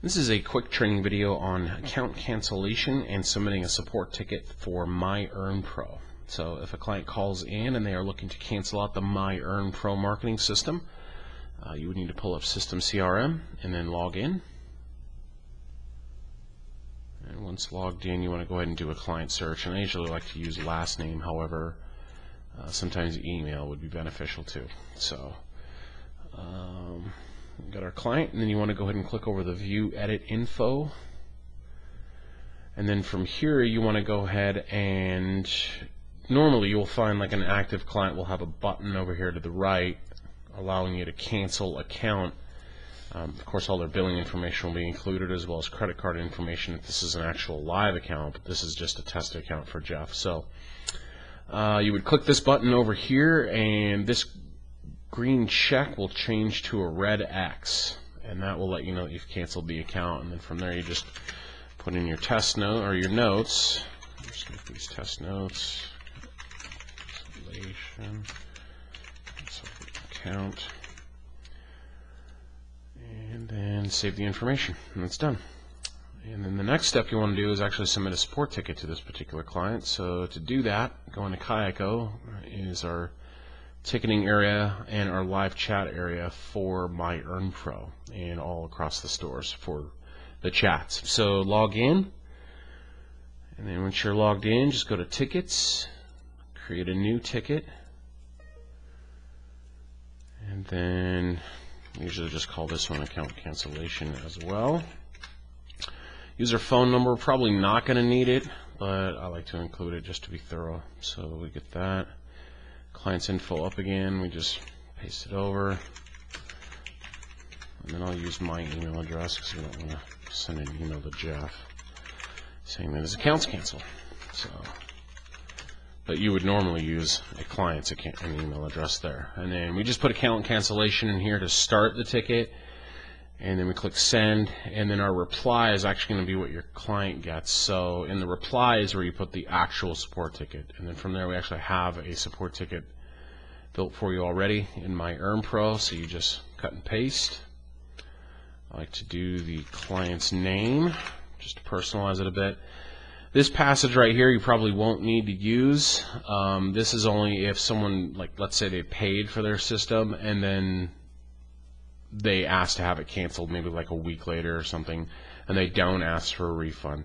This is a quick training video on account cancellation and submitting a support ticket for MyEarnPro. So if a client calls in and they are looking to cancel out the MyEarnPro marketing system, you would need to pull up System CRM and then log in. And once logged in, you want to go ahead and do a client search. And I usually like to use last name, however, sometimes email would be beneficial too. So we've got our client, and then you want to go ahead and click over the View Edit Info. And then from here, you want to go ahead and normally you'll find like an active client will have a button over here to the right allowing you to cancel account. Of course, all their billing information will be included, as well as credit card information if this is an actual live account, but this is just a test account for Jeff. So you would click this button over here, and this green check will change to a red X, and that will let you know that you've canceled the account. And then from there, you just put in your test note or your notes. I'm just going to put these test notes. Cancellation, account, and then save the information, and that's done. And then the next step you want to do is actually submit a support ticket to this particular client. So to do that, go into Kayako is our ticketing area and our live chat area for MyEarnPro and all across the stores for the chats. So log in, and then once you're logged in, just go to Tickets, create a new ticket, and then usually just call this one account cancellation as well. User phone number, probably not going to need it, but I like to include it just to be thorough. So we get that. Client's info up again, we just paste it over, and then I'll use my email address because we don't want to send an email to Jeff saying that his account's canceled. So, but you would normally use a client's account and email address there. And then we just put account cancellation in here to start the ticket, and then we click send, and then our reply is actually going to be what your client gets. So in the reply is where you put the actual support ticket, and then from there we actually have a support ticket built for you already in MyEarnPro. So you just cut and paste. I like to do the client's name just to personalize it a bit. This passage right here you probably won't need to use. This is only if someone, like, let's say they paid for their system and then they ask to have it canceled maybe like a week later or something, and they don't ask for a refund.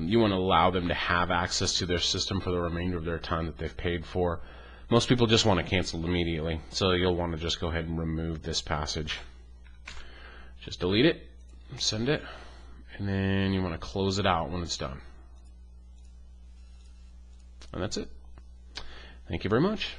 You want to allow them to have access to their system for the remainder of their time that they've paid for. Most people just want to cancel immediately, so you'll want to just go ahead and remove this passage. Just delete it, send it, and then you want to close it out when it's done. And that's it. Thank you very much.